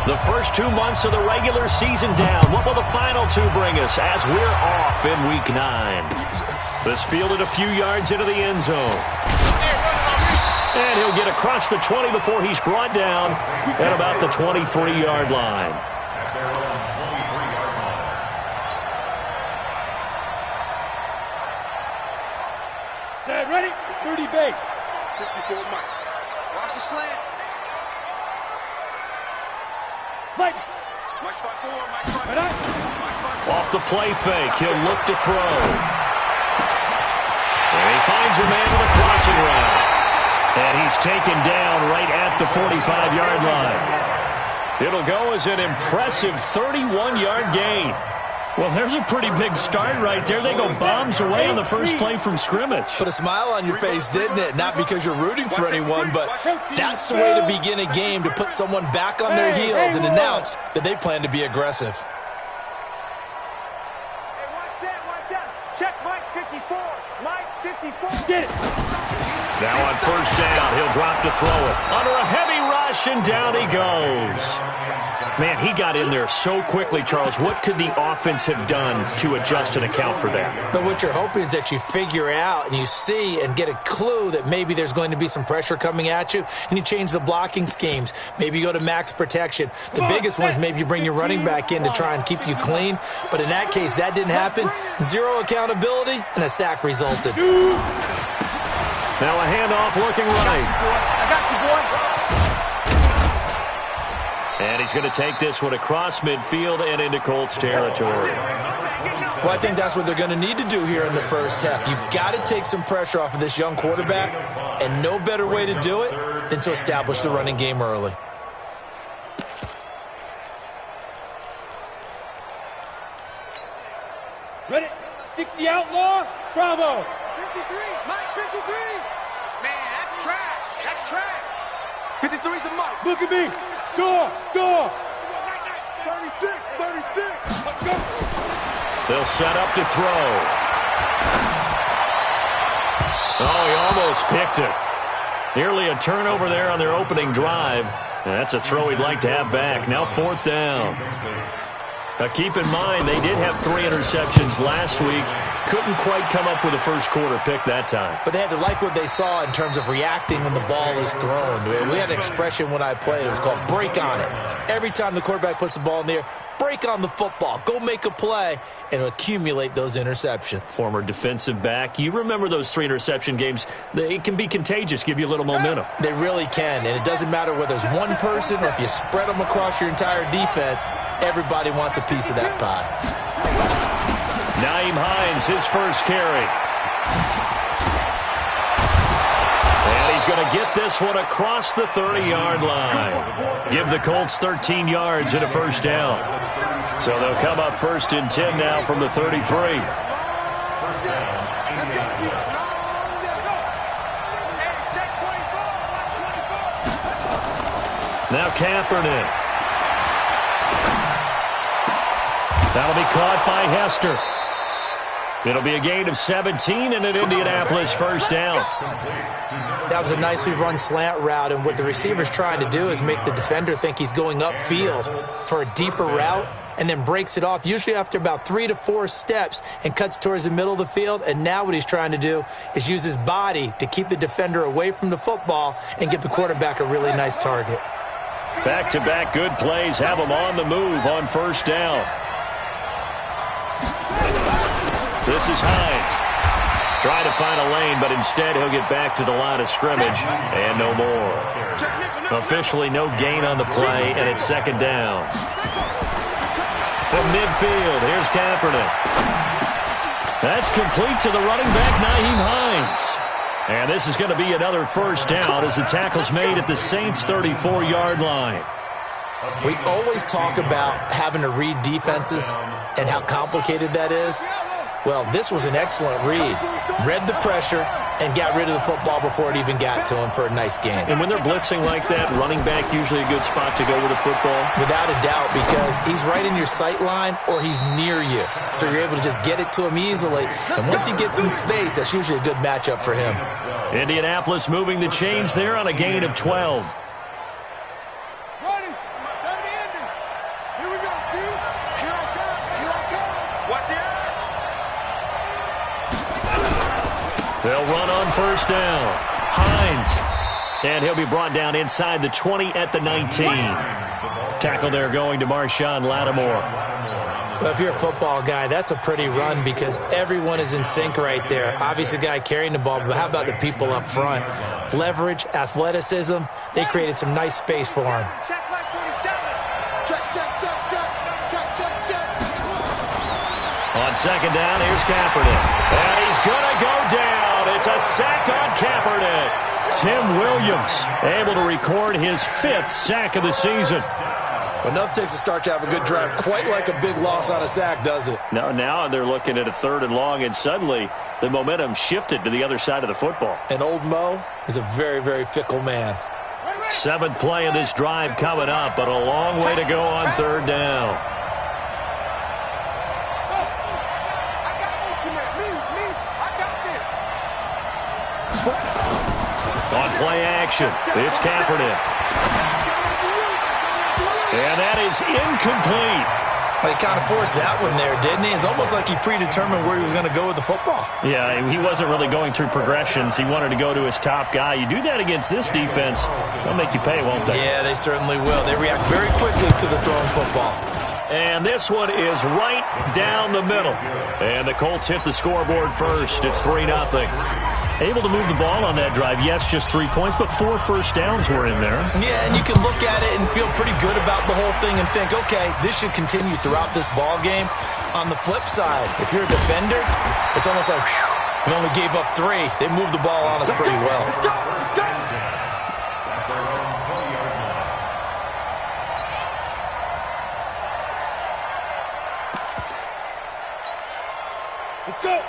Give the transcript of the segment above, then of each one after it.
The first 2 months of the regular season down. What will the final 2 bring us as we're off in Week 9? This fielded a few yards into the end zone. And he'll get across the 20 before he's brought down at about the 23-yard line. Set, ready, 30 base. 54 Mike. Watch the slant. Right. Mike 5-4, Mike 5-4. Off the play fake, he'll look to throw. And he finds a man with a crossing route. And he's taken down right at the 45-yard line. It'll go as an impressive 31-yard gain. Well, there's a pretty big start right there. They go bombs away on the first play from scrimmage. Put a smile on your face, didn't it? Not because you're rooting for anyone, but that's the way to begin a game, to put someone back on their heels and announce that they plan to be aggressive. Hey, watch that. Check Mike 54. Mike 54. Get it. Now on first down, he'll drop to throw it. Under a heavy rush, and down he goes. Man, he got in there so quickly, Charles. What could the offense have done to adjust and account for that? But what you're hoping is that you figure out and you see and get a clue that maybe there's going to be some pressure coming at you, and you change the blocking schemes. Maybe you go to max protection. The biggest one is maybe you bring your running back in to try and keep you clean. But in that case, that didn't happen. Zero accountability, and a sack resulted. Now a handoff looking right. I got you, boy. And he's going to take this one across midfield and into Colts territory. Well, I think that's what they're going to need to do here in the first half. You've got to take some pressure off of this young quarterback, and no better way to do it than to establish the running game early. Ready, 60 outlaw, bravo. 53, Mike 53. Man, that's trash. That's trash. 53's the Mike. Look at me. Door. 36. Let's go. They'll set up to throw. Oh, he almost picked it. Nearly a turnover there on their opening drive. And that's a throw he'd like to have back. Now fourth down. Now keep in mind, they did have 3 interceptions last week. Couldn't quite come up with a first quarter pick that time. But they had to like what they saw in terms of reacting when the ball is thrown. We had an expression when I played. It was called break on it. Every time the quarterback puts the ball in the air, break on the football. Go make a play and accumulate those interceptions. Former defensive back. You remember those 3 interception games. It can be contagious, give you a little momentum. They really can, and it doesn't matter whether it's one person or if you spread them across your entire defense. Everybody wants a piece of that pie. Nyheim Hines, his first carry. And he's going to get this one across the 30-yard line. Give the Colts 13 yards and a first down. So they'll come up first and 10 now from the 33. Now Kaepernick. That'll be caught by Hester. It'll be a gain of 17 and an Indianapolis first down. That was a nicely run slant route, and what the receiver's trying to do is make the defender think he's going upfield for a deeper route and then breaks it off, usually after about 3 to 4 steps, and cuts towards the middle of the field. And now what he's trying to do is use his body to keep the defender away from the football and give the quarterback a really nice target. Back-to-back good plays have him on the move on first down. This is Hines. Trying to find a lane, but instead he'll get back to the line of scrimmage and no more. Officially no gain on the play, and it's second down. From midfield, here's Kaepernick. That's complete to the running back, Nyheim Hines. And this is going to be another first down as the tackle's made at the Saints' 34-yard line. We always talk about having to read defenses and how complicated that is. Well, this was an excellent read. Read the pressure and got rid of the football before it even got to him for a nice game. And when they're blitzing like that, running back usually a good spot to go with a football? Without a doubt, because he's right in your sight line or he's near you. So you're able to just get it to him easily. And once he gets in space, that's usually a good matchup for him. Indianapolis moving the chains there on a gain of 12. They'll run on first down. Hines. And he'll be brought down inside the 20 at the 19. Tackle there going to Marshawn Lattimore. Well, if you're a football guy, that's a pretty run because everyone is in sync right there. Obviously, the guy carrying the ball, but how about the people up front? Leverage, athleticism, they created some nice space for him. Check my 47. Check, check, check, check. Check, check, check. On second down, here's Kaepernick. And he's going to go down. It's a sack on Kaepernick. Tim Williams able to record his 5th sack of the season. Enough takes a start to have a good drive. Quite like a big loss on a sack, does it? Now they're looking at a 3rd and long, and suddenly the momentum shifted to the other side of the football. And old Mo is a very, very fickle man. 7th play of this drive coming up, but a long way to go on 3rd down. I got this, me. I got this. On play action, it's Kaepernick. And that is incomplete. Well, he kind of forced that one there, didn't he? It's almost like he predetermined where he was going to go with the football. Yeah, he wasn't really going through progressions. He wanted to go to his top guy. You do that against this defense, they'll make you pay, won't they? Yeah, they certainly will. They react very quickly to the thrown football. And this one is right down the middle. And the Colts hit the scoreboard first. It's 3-0. Able to move the ball on that drive. Yes, just 3 points, but 4 first downs were in there. Yeah, and you can look at it and feel pretty good about the whole thing and think, okay, this should continue throughout this ball game. On the flip side, if you're a defender, it's almost like, whew, we only gave up 3. They moved the ball on us pretty well. Let's go.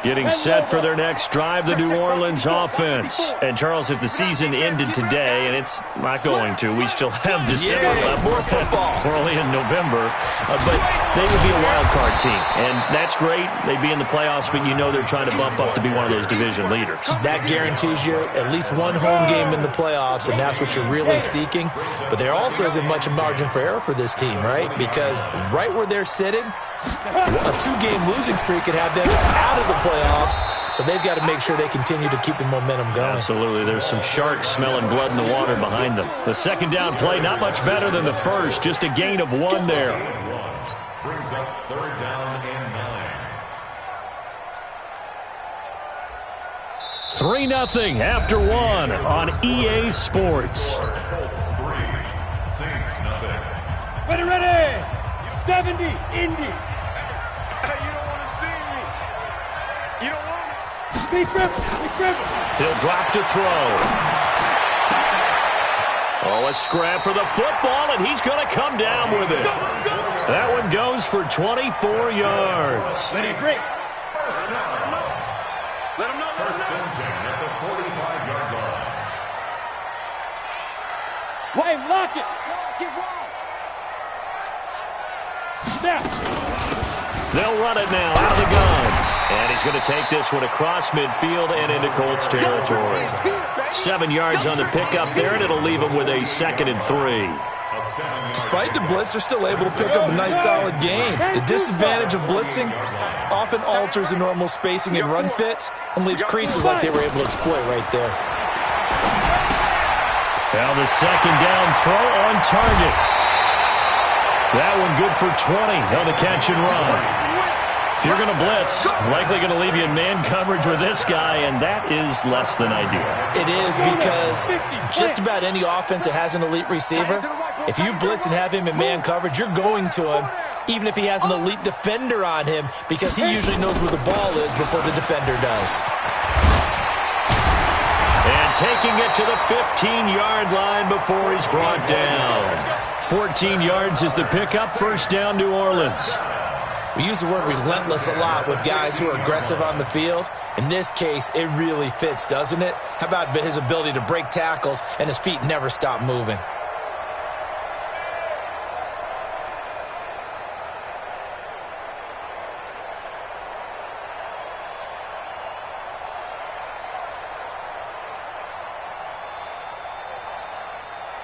Getting set for their next drive, the New Orleans offense. And, Charles, if the season ended today, and it's not going to, we still have December left. More football. We're only in November. But they would be a wild card team. And that's great. They'd be in the playoffs, but you know they're trying to bump up to be one of those division leaders. That guarantees you at least one home game in the playoffs, and that's what you're really seeking. But there also isn't much margin for error for this team, right? Because right where they're sitting, a 2-game losing streak could have them out of the playoffs, so they've got to make sure they continue to keep the momentum going. Absolutely. There's some sharks smelling blood in the water behind them. The second down play, not much better than the first, just a gain of 1 there. Brings up 3rd down and 9. 3-0 after 1 on EA Sports. Colts 3, Saints nothing. Ready. 70, Indy. You don't want to see me. You don't want me. Be crippled. He'll drop to throw. Oh, a scrap for the football, and he's going to come down with it. That one goes for 24 yards. Let it break. First down. Let him know. First and 10 at the 45-yard line. Wait, lock it. Get wrong. Snap. They'll run it now out of the gun. And he's going to take this one across midfield and into Colts territory. 7 yards on the pickup there, and it'll leave him with a 2nd and 3. Despite the blitz, they're still able to pick up a nice solid gain. The disadvantage of blitzing often alters the normal spacing and run fits and leaves creases like they were able to exploit right there. Now the second down throw on target. That one good for 20 on the catch and run. If you're going to blitz, likely going to leave you in man coverage with this guy, and that is less than ideal. It is because just about any offense that has an elite receiver, if you blitz and have him in man coverage, you're going to him, even if he has an elite defender on him, because he usually knows where the ball is before the defender does. And taking it to the 15-yard line before he's brought down. 14 yards is the pickup. First down, New Orleans. We use the word relentless a lot with guys who are aggressive on the field. In this case, it really fits, doesn't it? How about his ability to break tackles and his feet never stop moving?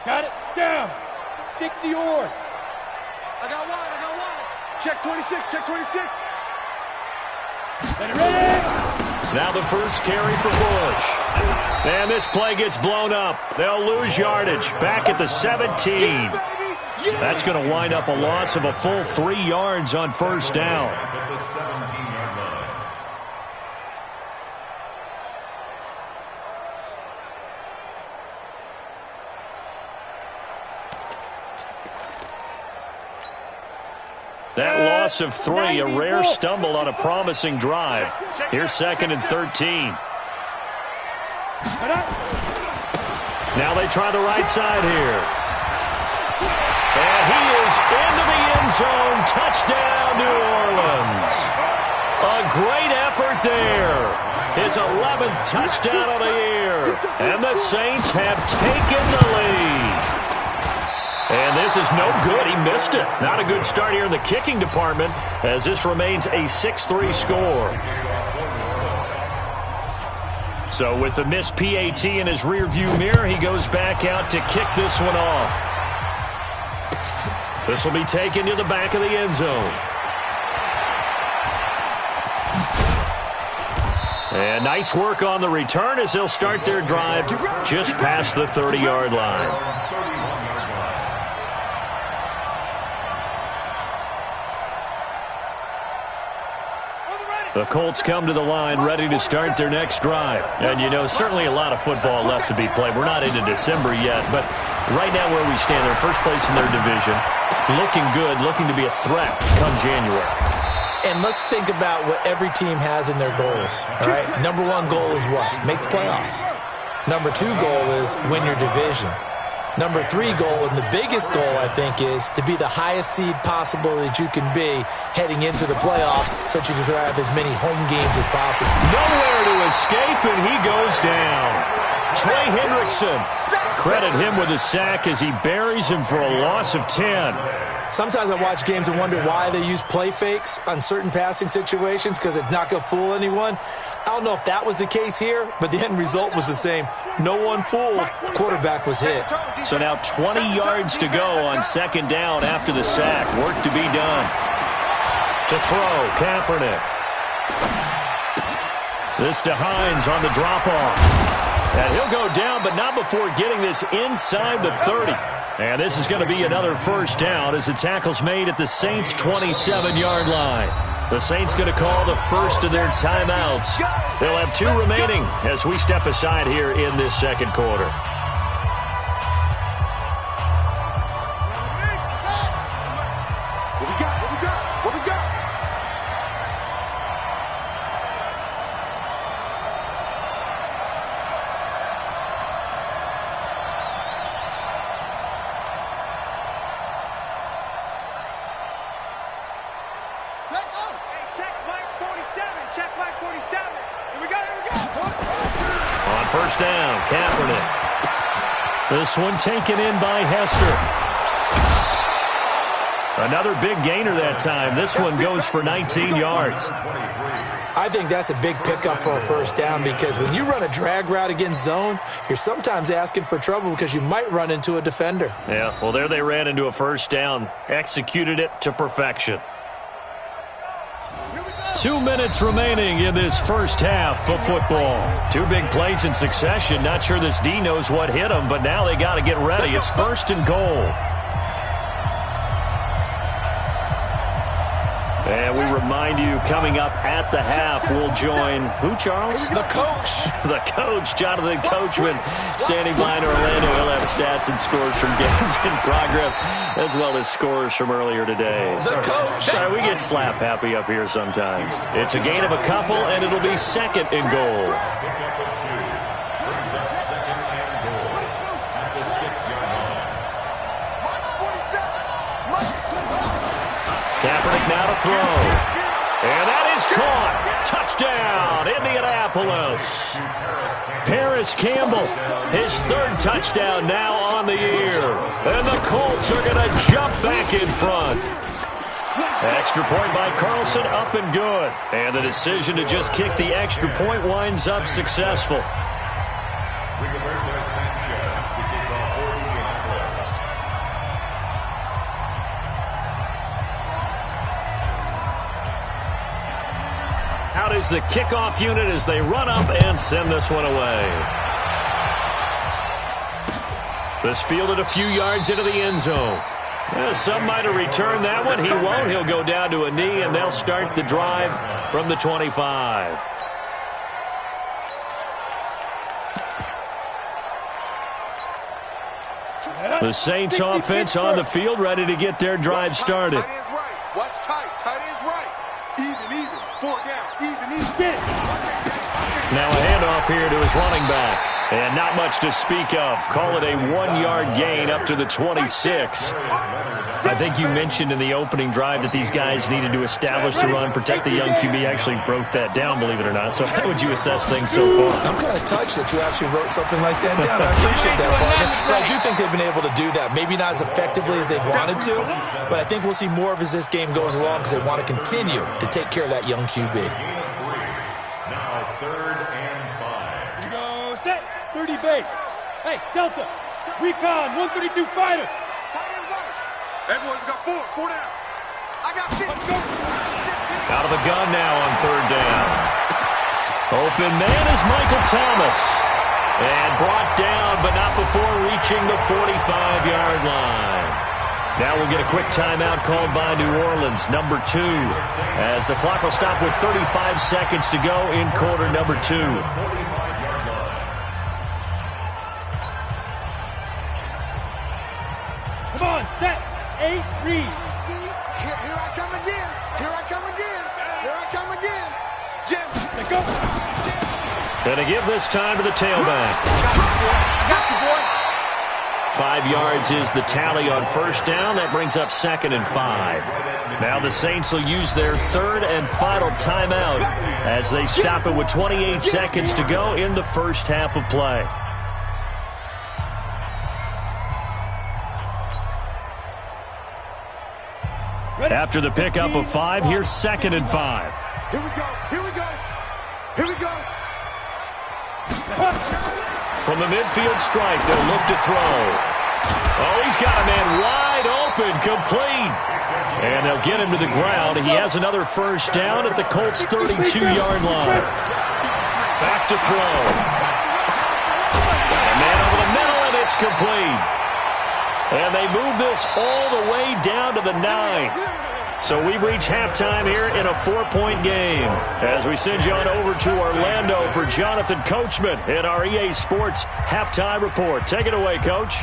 Got it. Down. 60 yards. I got one. Check 26. Ready. Now the first carry for Bush. And this play gets blown up. They'll lose yardage. Back at the 17. That's going to wind up a loss of a full 3 yards on first down. At the 17-yard line. That loss of 3, a rare stumble on a promising drive. Here's 2nd and 13. Now they try the right side here. And he is into the end zone. Touchdown, New Orleans. A great effort there. His 11th touchdown of the year. And the Saints have taken the lead. And this is no good. He missed it. Not a good start here in the kicking department as this remains a 6-3 score. So with the missed PAT in his rearview mirror, he goes back out to kick this one off. This will be taken to the back of the end zone. And nice work on the return as they'll start their drive just past the 30-yard line. The Colts come to the line ready to start their next drive. And, you know, certainly a lot of football left to be played. We're not into December yet, but right now where we stand, they're first place in their division. Looking good, looking to be a threat come January. And let's think about what every team has in their goals, all right? Number 1 goal is what? Make the playoffs. Number 2 goal is win your division. Number 3 goal, and the biggest goal, I think, is to be the highest seed possible that you can be heading into the playoffs so that you can have as many home games as possible. Nowhere to escape, and he goes down. Trey Hendrickson, credit him with a sack as he buries him for a loss of 10. Sometimes I watch games and wonder why they use play fakes on certain passing situations because it's not going to fool anyone. I don't know if that was the case here, but the end result was the same. No one fooled. The quarterback was hit. So now 20 yards to go on 2nd down after the sack. Work to be done. To throw, Kaepernick. This to Hines on the drop-off. And he'll go down, but not before getting this inside the 30. And this is going to be another first down as the tackle's made at the Saints' 27-yard line. The Saints going to call the first of their timeouts. They'll have 2 remaining as we step aside here in this second quarter. What we got? What we got? What we got? Check Mike 47. Check Mike 47. Here we go. Here we go. On first down, Kaepernick. This one taken in by Hester. Another big gainer that time. This one goes for 19 yards. I think that's a big pickup for a first down because when you run a drag route against zone, you're sometimes asking for trouble because you might run into a defender. Yeah, well, there they ran into a first down. Executed it to perfection. 2 minutes remaining in this first half of football. 2 big plays in succession. Not sure this D knows what hit them, but now they got to get ready. It's 1st and goal. And we remind you, coming up at the half, we'll join who, Charles? The coach. The coach, Jonathan Coachman, standing by in Orlando. He'll have stats and scores from games in progress, as well as scores from earlier today. The coach. Sorry, we get slap happy up here sometimes. It's a gain of a couple, and it'll be 2nd and goal. Pickup of 2. Brings up 2nd and goal at the 6-yard line. Kaepernick now to throw. And that is caught. Touchdown, Indianapolis. Paris Campbell, his 3rd touchdown now on the year. And the Colts are going to jump back in front. Extra point by Carlson, up and good. And the decision to just kick the extra point winds up successful. Out is the kickoff unit as they run up and send this one away. This fielded a few yards into the end zone. Some might have returned that one. He won't. He'll go down to a knee, and they'll start the drive from the 25. The Saints offense on the field, ready to get their drive started. Tight end's right. Watch tight. Tight end's right. Even. 4 down. Even. Get it. Now a handoff here to his running back. And not much to speak of. Call it a 1-yard gain up to the 26. I think you mentioned in the opening drive that these guys needed to establish the run, protect the young QB. Actually broke that down, believe it or not. So how would you assess things so far? I'm kind of touched that you actually wrote something like that down. I appreciate that, partner. But I do think they've been able to do that. Maybe not as effectively as they've wanted to, but I think we'll see more of as this game goes along because they want to continue to take care of that young QB. Now 3rd and 5. You go set. 30 base. Hey, Delta. Recon. 132 fighter. Everyone's got 4 down. I got 50. Out of the gun now on 3rd down. Open man is Michael Thomas. And brought down, but not before reaching the 45-yard line. Now we'll get a quick timeout called by New Orleans, number 2, as the clock will stop with 35 seconds to go in quarter number 2. Come on, set. 8, read. Here I come again. Here I come again. Here I come again. Jim. Let's go. Gonna give this time to the tailback. I got you, boy. 5 yards is the tally on 1st down. That brings up 2nd and 5. Now the Saints will use their 3rd and final timeout as they stop it with 28 seconds to go in the first half of play. After the pickup of 5, here's 2nd and 5. Here we go. Here we go. Here we go. From the midfield strike, they'll look to throw. Oh, he's got a man wide open, complete. And they'll get him to the ground. He has another 1st down at the Colts' 32-yard line. Back to throw. A man over the middle, and it's complete. And they move this all the way down to the 9. So we've reached halftime here in a 4-point game. As we send you on over to Orlando for Jonathan Coachman in our EA Sports Halftime Report. Take it away, Coach.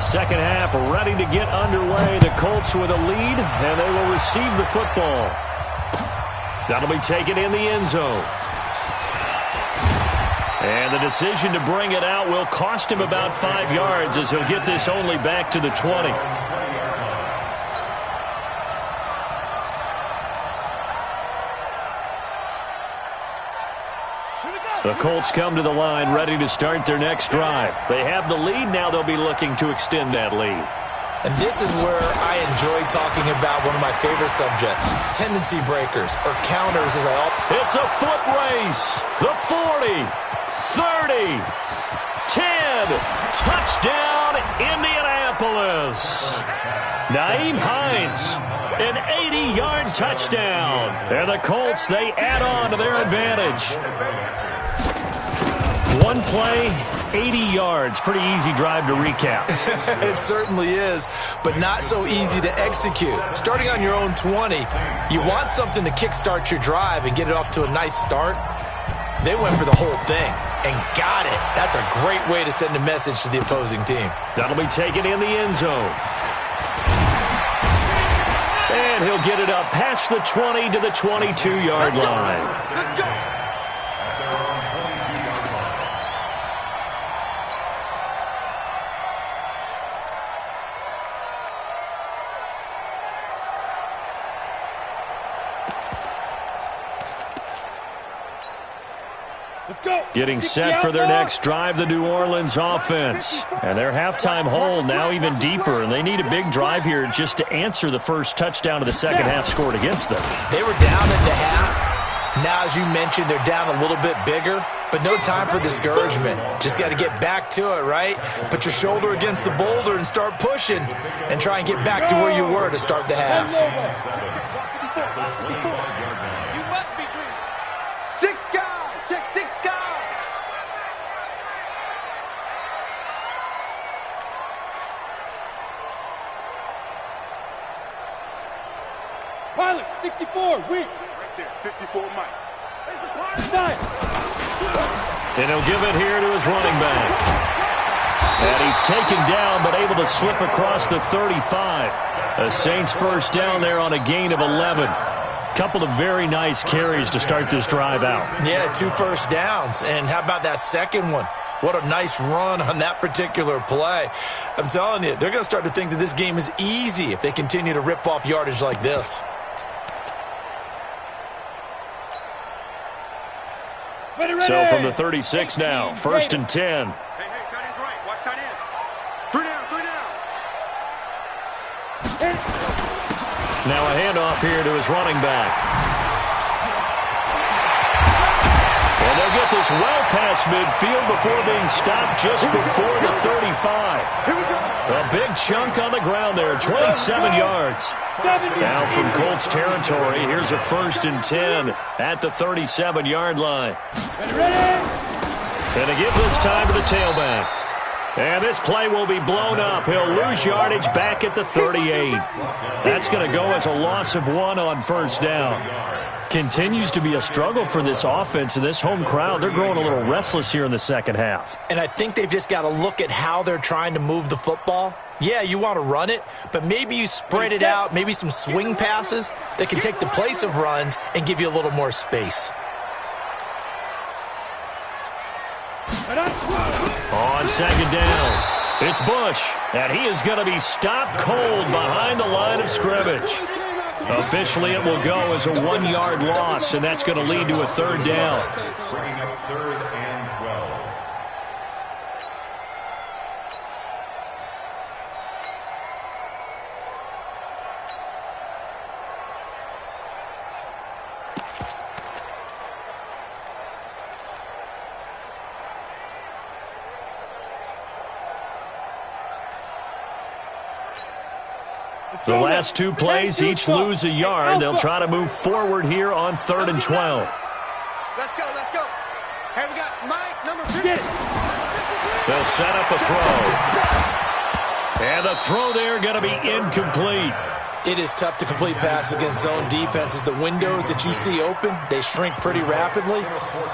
Second half ready to get underway. The Colts with a lead, and they will receive the football. That'll be taken in the end zone. And the decision to bring it out will cost him about 5 yards as he'll get this only back to the 20. The Colts come to the line ready to start their next drive. They have the lead. Now they'll be looking to extend that lead. And this is where I enjoy talking about one of my favorite subjects, tendency breakers, or counters as I all... It's a foot race. The 40, 30, 10, touchdown Indianapolis. Nyheim Hines, an 80-yard touchdown. And the Colts, they add on to their advantage. One play, 80 yards. Pretty easy drive to recap. It certainly is, but not so easy to execute. Starting on your own 20, you want something to kickstart your drive and get it off to a nice start. They went for the whole thing and got it. That's a great way to send a message to the opposing team. That'll be taken in the end zone. And he'll get it up past the 20 to the 22-yard line. Let's go. Getting set for their next drive, the New Orleans offense. And their halftime hole now even deeper, and they need a big drive here just to answer the first touchdown of the second half scored against them. They were down at the half, Now, as you mentioned, they're down a little bit bigger, but no time for discouragement. Just got to get back to it, right? Put your shoulder against the boulder and start pushing and try and get back to where you were to start the half. You must be dreaming. 6 guys. Check 6 guys. Pilot, 64, weak. Right there, 54 Mike. There's a pilot. Five. And he'll give it here to his running back. And he's taken down, but able to slip across the 35. A Saints first down there on a gain of 11. Couple of very nice carries to start this drive out. Yeah, 2 first downs. And how about that second one? What a nice run on that particular play. I'm telling you, they're going to start to think that this game is easy if they continue to rip off yardage like this. So from the 36 now, 1st and 10. Hey, tight end's right. Watch tight end. 3 down, 3 down. Now a handoff here to his running back. And they'll get this well past midfield before being stopped just before the 35. A big chunk on the ground there, 27 yards. Now from Colts territory, here's a 1st and 10 at the 37-yard line. And to give this time to the tailback. And this play will be blown up. He'll lose yardage back at the 38. That's going to go as a loss of 1 on 1st down. Continues to be a struggle for this offense and this home crowd. They're growing a little restless here in the second half. And I think they've just got to look at how they're trying to move the football. Yeah, you want to run it, but maybe you spread it out, maybe some swing passes that can take the place of runs and give you a little more space. On 2nd down, it's Bush, and he is going to be stopped cold behind the line of scrimmage. Officially, it will go as a 1-yard loss, and that's going to lead to a 3rd down. Bringing up 3rd and 12. The last 2 plays each lose a yard. They'll try to move forward here on 3rd and 12. Let's go, let's go. Hey, we got Mike, number 50. They'll set up a throw. And the throw there going to be incomplete. It is tough to complete passes against zone defenses. The windows that you see open, they shrink pretty rapidly.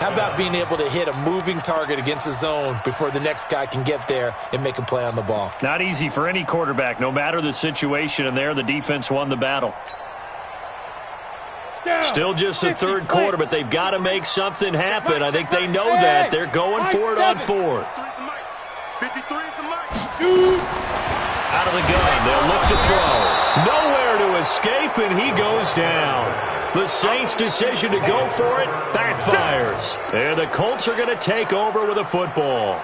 How about being able to hit a moving target against a zone before the next guy can get there and make a play on the ball? Not easy for any quarterback, no matter the situation, and there the defense won the battle. Still just the 3rd quarter, but they've got to make something happen. I think they know that. They're going for it on 4th. 53 is the Mike. Out of the gun, they'll look to throw. Nowhere to escape, and he goes down. The Saints' decision to go for it backfires. And the Colts are going to take over with a football.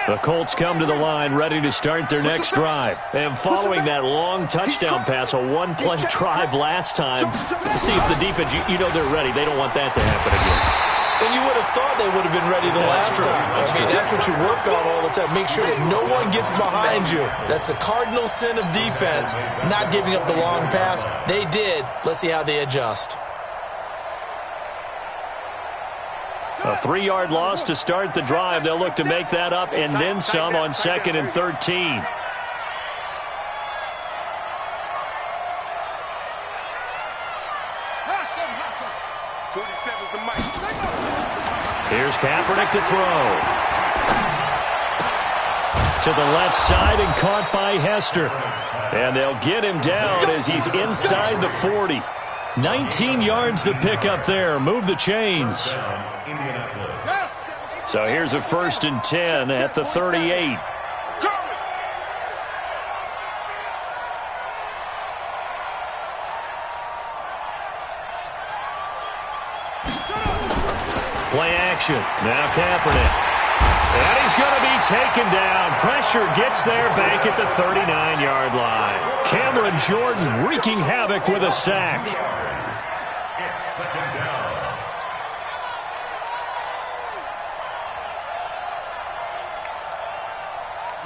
The Colts come to the line ready to start their next drive. And following that long touchdown pass, a 1-play drive last time, to see if the defense, you know they're ready. They don't want that to happen again. And you would have thought they would have been ready the last time. That's what you work on all the time. Make sure that no one gets behind you. That's the cardinal sin of defense, not giving up the long pass. They did. Let's see how they adjust. A 3-yard loss to start the drive. They'll look to make that up and then some on 2nd and 13. Here's Kaepernick to throw. To the left side and caught by Hester. And they'll get him down as he's inside the 40. 19 yards to pick up there. Move the chains. So here's a 1st and 10 at the 38. Play action. Now Kaepernick. And he's going to be taken down. Pressure gets there back at the 39-yard line. Cameron Jordan wreaking havoc with a sack. It's second down.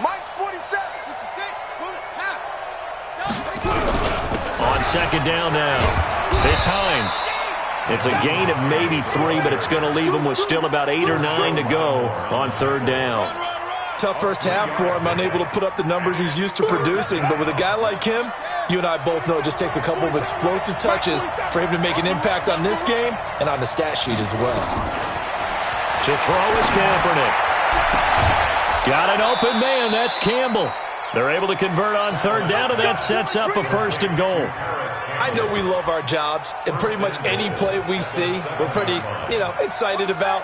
Mike's 47, 66, bullet, half. On second down now, it's Hines. It's a gain of maybe 3, but it's going to leave him with still about 8 or 9 to go on third down. Tough first half for him, unable to put up the numbers he's used to producing. But with a guy like him, you and I both know it just takes a couple of explosive touches for him to make an impact on this game and on the stat sheet as well. To throw is Kaepernick. Got an open man. That's Campbell. They're able to convert on third down, and that sets up a 1st and goal. I know we love our jobs, and pretty much any play we see, we're pretty, excited about.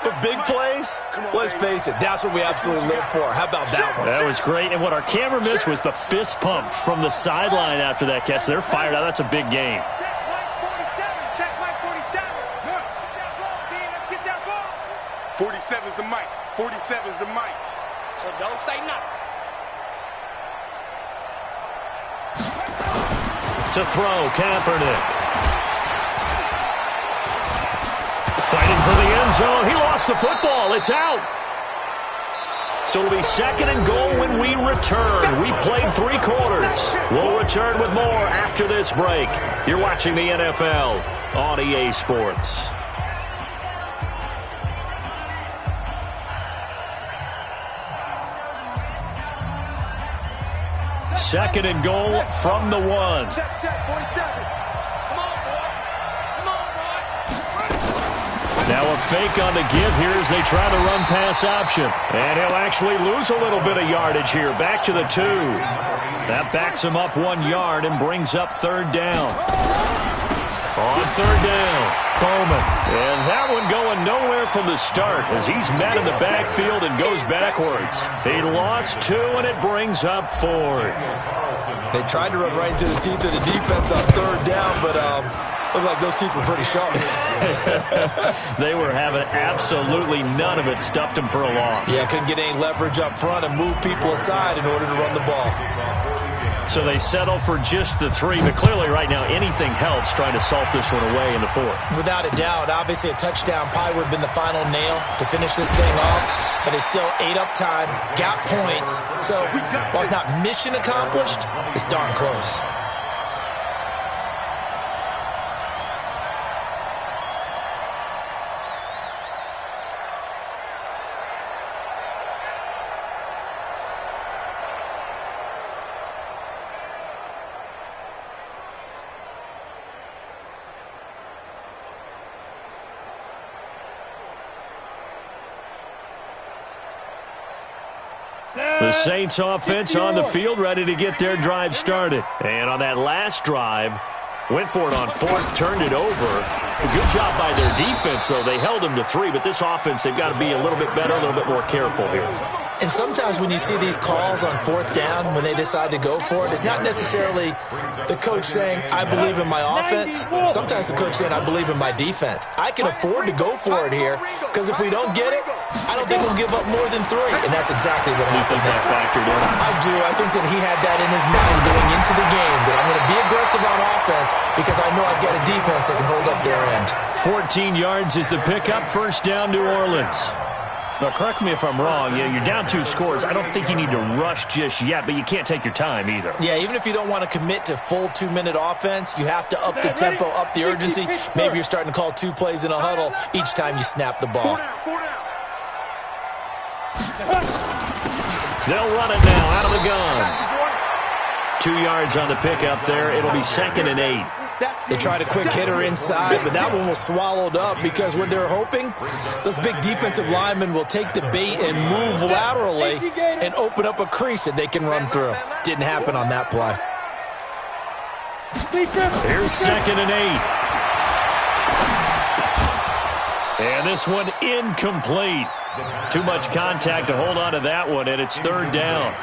But big plays, let's face it, that's what we absolutely live for. How about that one? That was great, and what our camera missed was the fist pump from the sideline after that catch. They're fired out. That's a big game. Check Mike 47. Check Mike 47. Get that ball, Dean. Let's get that ball. 47's the mic. 47's the mic. So don't say nothing. To throw, Kaepernick. Fighting for the end zone. He lost the football. It's out. So it'll be 2nd and goal when we return. We played 3 quarters. We'll return with more after this break. You're watching the NFL on EA Sports. Second and goal from the 1. Check, 47. Come on, boy. Come on, boy. Now a fake on the give here as they try the run-pass option. And he'll actually lose a little bit of yardage here. Back to the 2. That backs him up 1 yard and brings up third down. On third down, Bowman. And that one going nowhere from the start as he's met in the backfield and goes backwards. He lost 2, and it brings up 4th. They tried to run right into the teeth of the defense on third down, but looked like those teeth were pretty sharp. They were having absolutely none of it. Stuffed him for a loss. Yeah, couldn't get any leverage up front and move people aside in order to run the ball. So they settle for just the 3, but clearly right now anything helps trying to salt this one away in the 4th. Without a doubt, obviously a touchdown probably would have been the final nail to finish this thing off, but it's still ate up time, got points. So while it's not mission accomplished, it's darn close. The Saints offense on the field, ready to get their drive started. And on that last drive, went for it on 4th, turned it over. A good job by their defense, though. They held them to 3, but this offense, they've got to be a little bit better, a little bit more careful here. And sometimes when you see these calls on 4th down, when they decide to go for it, it's not necessarily the coach saying, I believe in my offense. Sometimes the coach saying, I believe in my defense. I can afford to go for it here, because if we don't get it, I don't think we'll give up more than 3. And that's exactly what happened. You think that factored in? I do. I think that he had that in his mind going into the game, that I'm going to be aggressive on offense because I know I've got a defense that can hold up their end. 14 yards is the pickup, 1st down, New Orleans. Now, correct me if I'm wrong. You're down 2 scores. I don't think you need to rush just yet, but you can't take your time either. Yeah, even if you don't want to commit to full 2-minute offense, you have to up the tempo, up the urgency. Maybe you're starting to call 2 plays in a huddle each time you snap the ball. They'll run it now out of the gun. 2 yards on the pickup there. It'll be 2nd and 8. They tried a quick hitter inside, but that one was swallowed up because what they're hoping, those big defensive linemen will take the bait and move laterally and open up a crease that they can run through. Didn't happen on that play. Here's 2nd and 8. And this one incomplete. Too much contact to hold on to that one, and it's third down.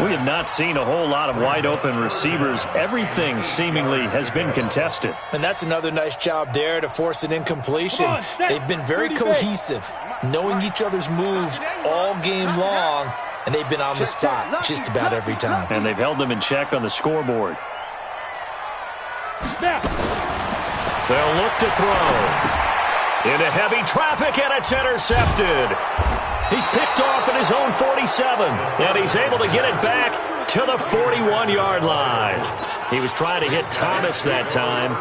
We have not seen a whole lot of wide-open receivers. Everything seemingly has been contested. And that's another nice job there to force an incompletion. They've been very cohesive, knowing each other's moves all game long, and they've been on the spot just about every time. And they've held them in check on the scoreboard. They'll look to throw. Into heavy traffic, and it's intercepted. He's picked off at his own 47, and he's able to get it back to the 41-yard line. He was trying to hit Thomas that time.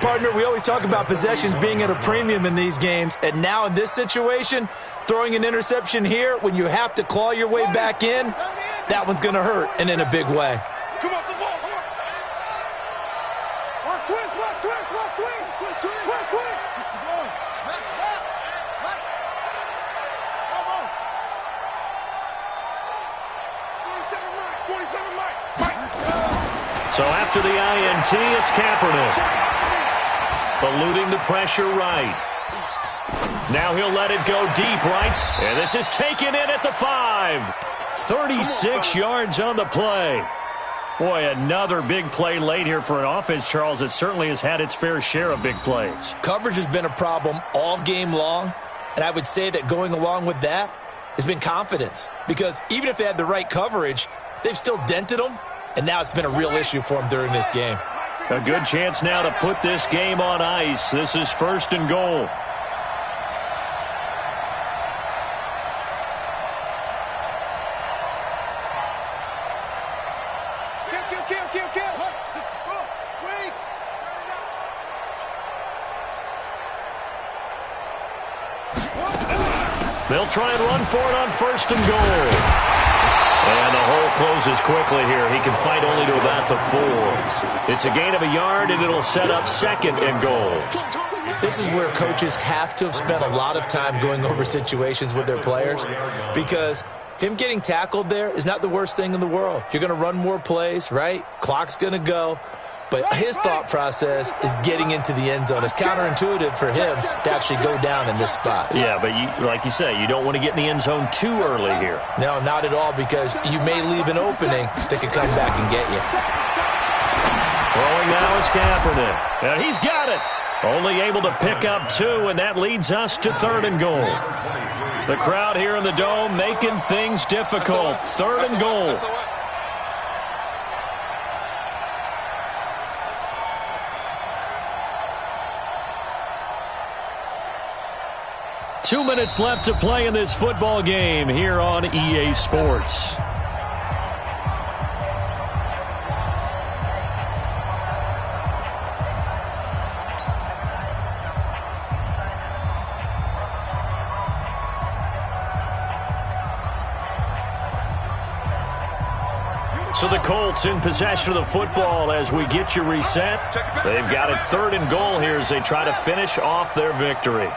Partner, we always talk about possessions being at a premium in these games, and now in this situation, throwing an interception here when you have to claw your way back in, that one's going to hurt, and in a big way. Come off the ball. Watch twist. So after the INT, it's Kaepernick. Eluding the pressure right. Now he'll let it go deep right. And this is taken in at the 5. 36 yards on the play. Boy, another big play late here for an offense, Charles, that certainly has had its fair share of big plays. Coverage has been a problem all game long, and I would say that going along with that has been confidence. Because even if they had the right coverage, they've still dented them, and now it's been a real issue for them during this game. A good chance now to put this game on ice. This is 1st and goal. They'll try and run for it on 1st and goal. And the hole closes quickly here. He can fight only to about the 4. It's a gain of a yard, and it'll set up 2nd and goal. This is where coaches have to have spent a lot of time going over situations with their players, because him getting tackled there is not the worst thing in the world. You're going to run more plays, right? Clock's going to go. But his thought process is getting into the end zone. It's counterintuitive for him to actually go down in this spot. Yeah, but like you say, you don't want to get in the end zone too early here. No, not at all, because you may leave an opening that could come back and get you. Throwing now is Kaepernick. And he's got it. Only able to pick up 2, and that leads us to 3rd and goal. The crowd here in the Dome making things difficult. 3rd and goal. Two minutes left to play in this football game here on EA Sports. So the Colts in possession of the football as we get you reset. They've got it 3rd and goal here as they try to finish off their victory.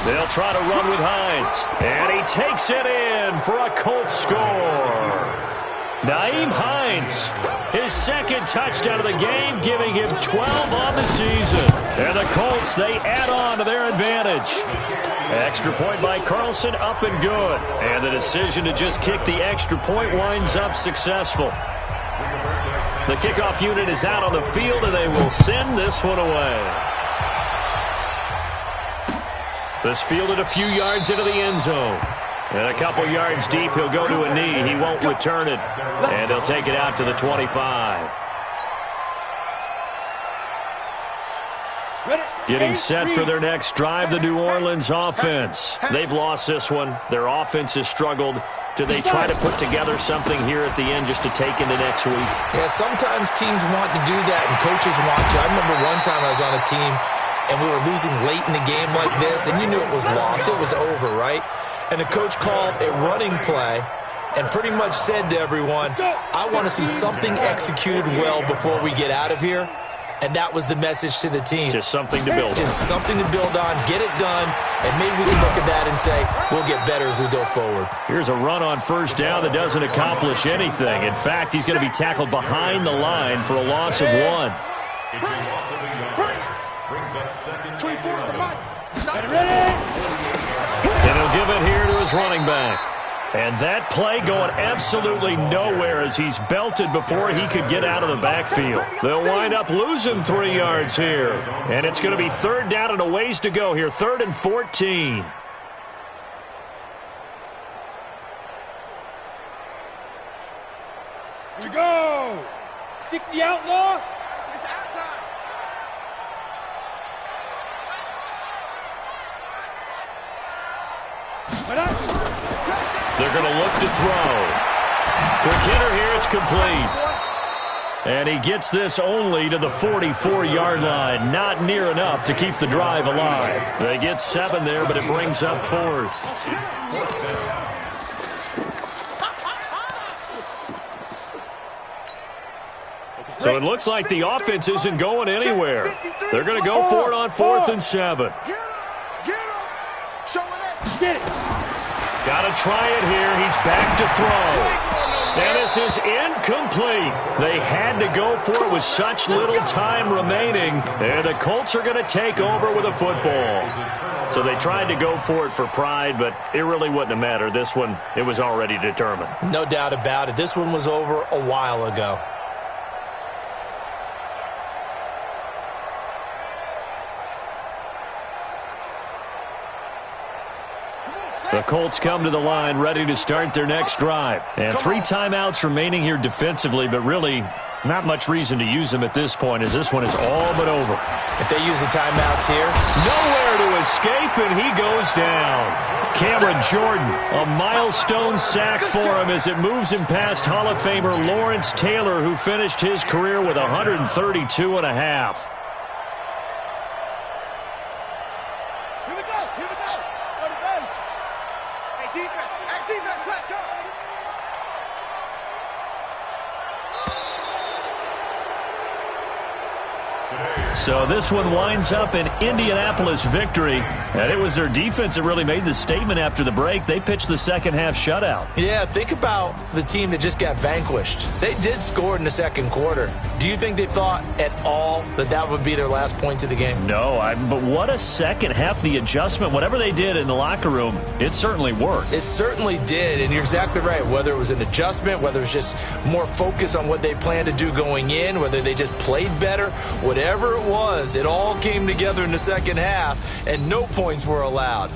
They'll try to run with Hines. And he takes it in for a Colts score. Nyheim Hines, his 2nd touchdown of the game, giving him 12 on the season. And the Colts, they add on to their advantage. Extra point by Carlson, up and good. And the decision to just kick the extra point winds up successful. The kickoff unit is out on the field, and they will send this one away. This fielded a few yards into the end zone. And a couple yards deep, he'll go to a knee. He won't return it. And he'll take it out to the 25. Getting set for their next drive, the New Orleans offense. They've lost this one. Their offense has struggled. Do they try to put together something here at the end just to take into next week? Yeah, sometimes teams want to do that, and coaches want to. I remember one time I was on a team, and we were losing late in the game like this, and you knew it was lost. It was over, right? And the coach called a running play and pretty much said to everyone, I want to see something executed well before we get out of here. And that was the message to the team. Just something to build on. Just something to build on, get it done, and maybe we can look at that and say, we'll get better as we go forward. Here's a run on 1st down that doesn't accomplish anything. In fact, he's going to be tackled behind the line for a loss of 1. It's a loss of a yard. Brings up second. 24 is the mic. Get ready. And he'll give it here to his running back. And that play going absolutely nowhere as he's belted before he could get out of the backfield. They'll wind up losing 3 yards here. And it's going to be third down and a ways to go here. 3rd and 14. Here we go. 60 outlaw. It's out time. They're going to look to throw. Quick hitter here, it's complete. And he gets this only to the 44-yard line. Not near enough to keep the drive alive. They get 7 there, but it brings up 4th. So it looks like the offense isn't going anywhere. They're going to go for it on 4th and 7. Get him. Get him. Show it. Get it. Got to try it here. He's back to throw. And this is incomplete. They had to go for it with such little time remaining. And the Colts are going to take over with a football. So they tried to go for it for pride, but it really wouldn't have mattered. This one, it was already determined. No doubt about it. This one was over a while ago. The Colts come to the line ready to start their next drive. And 3 timeouts remaining here defensively, but really not much reason to use them at this point as this one is all but over. If they use the timeouts here. Nowhere to escape, and he goes down. Cameron Jordan, a milestone sack for him as it moves him past Hall of Famer Lawrence Taylor, who finished his career with 132 and a half. Here we go. Here we go. On the bench. Hey, defense. Hey, defense. Let's go. So this one winds up an Indianapolis victory, and it was their defense that really made the statement after the break. They pitched the second half shutout. Yeah, think about the team that just got vanquished. They did score in the second quarter. Do you think they thought at all that that would be their last points of the game? No, but what a second half. The adjustment, whatever they did in the locker room, it certainly worked. It certainly did, and you're exactly right. Whether it was an adjustment, whether it was just more focus on what they planned to do going in, whether they just played better, whatever it was, it all came together in the second half, and no points were allowed.